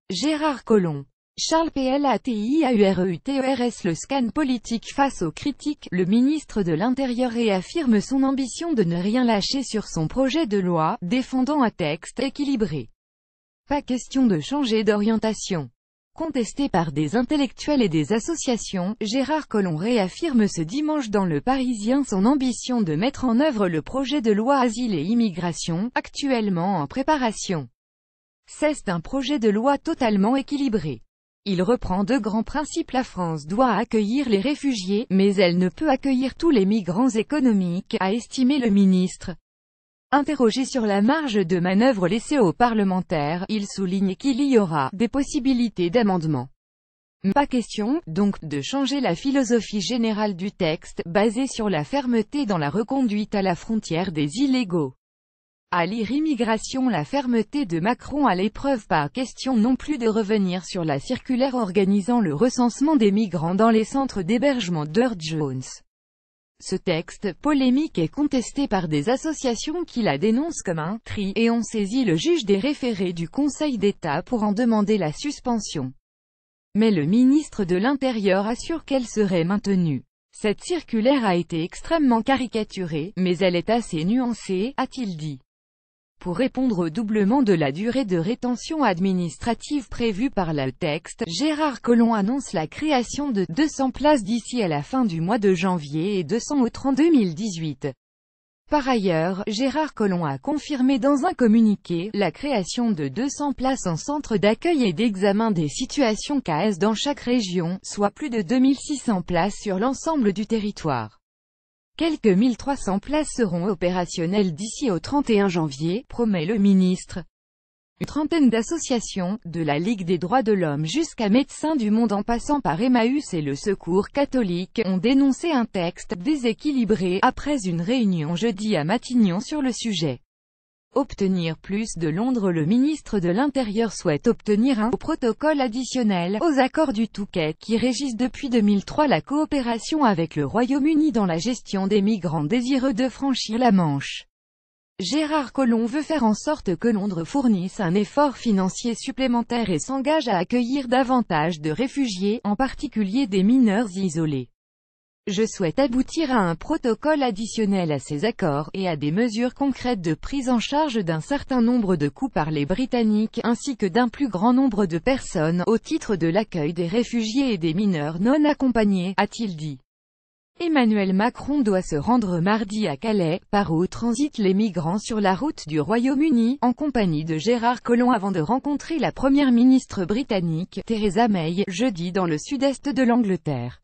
Gérard Collomb. Charles PLATIAUREUTERS. Le scan politique face aux critiques, le ministre de l'Intérieur réaffirme son ambition de ne rien lâcher sur son projet de loi, défendant un texte équilibré. Pas question de changer d'orientation. Contesté par des intellectuels et des associations, Gérard Collomb réaffirme ce dimanche dans Le Parisien son ambition de mettre en œuvre le projet de loi Asile et Immigration, actuellement en préparation. C'est un projet de loi totalement équilibré. Il reprend deux grands principes. La France doit accueillir les réfugiés, mais elle ne peut accueillir tous les migrants économiques, a estimé le ministre. Interrogé sur la marge de manœuvre laissée aux parlementaires, il souligne qu'il y aura des possibilités d'amendement. Pas question, donc, de changer la philosophie générale du texte, basée sur la fermeté dans la reconduite à la frontière des illégaux. À lire Immigration. La fermeté de Macron à l'épreuve. Pas question non plus de revenir sur la circulaire organisant le recensement des migrants dans les centres d'hébergement d'Earth-Jones. Ce texte, polémique et contesté par des associations qui la dénoncent comme un « tri » et ont saisi le juge des référés du Conseil d'État pour en demander la suspension. Mais le ministre de l'Intérieur assure qu'elle serait maintenue. Cette circulaire a été extrêmement caricaturée, mais elle est assez nuancée, a-t-il dit. Pour répondre au doublement de la durée de rétention administrative prévue par le texte, Gérard Collomb annonce la création de 200 places d'ici à la fin du mois de janvier et 200 autres en 2018. Par ailleurs, Gérard Collomb a confirmé dans un communiqué la création de 200 places en centre d'accueil et d'examen des situations CAS dans chaque région, soit plus de 2600 places sur l'ensemble du territoire. Quelques 1300 places seront opérationnelles d'ici au 31 janvier, promet le ministre. Une trentaine d'associations, de la Ligue des droits de l'homme jusqu'à Médecins du Monde en passant par Emmaüs et le Secours catholique, ont dénoncé un texte déséquilibré, après une réunion jeudi à Matignon sur le sujet. Obtenir plus de Londres. Le ministre de l'Intérieur souhaite obtenir un protocole additionnel aux accords du Touquet qui régissent depuis 2003 la coopération avec le Royaume-Uni dans la gestion des migrants désireux de franchir la Manche. Gérard Collomb veut faire en sorte que Londres fournisse un effort financier supplémentaire et s'engage à accueillir davantage de réfugiés, en particulier des mineurs isolés. Je souhaite aboutir à un protocole additionnel à ces accords, et à des mesures concrètes de prise en charge d'un certain nombre de coûts par les Britanniques, ainsi que d'un plus grand nombre de personnes, au titre de l'accueil des réfugiés et des mineurs non accompagnés, a-t-il dit. Emmanuel Macron doit se rendre mardi à Calais, par où transitent les migrants sur la route du Royaume-Uni, en compagnie de Gérard Collomb avant de rencontrer la première ministre britannique, Theresa May, jeudi dans le sud-est de l'Angleterre.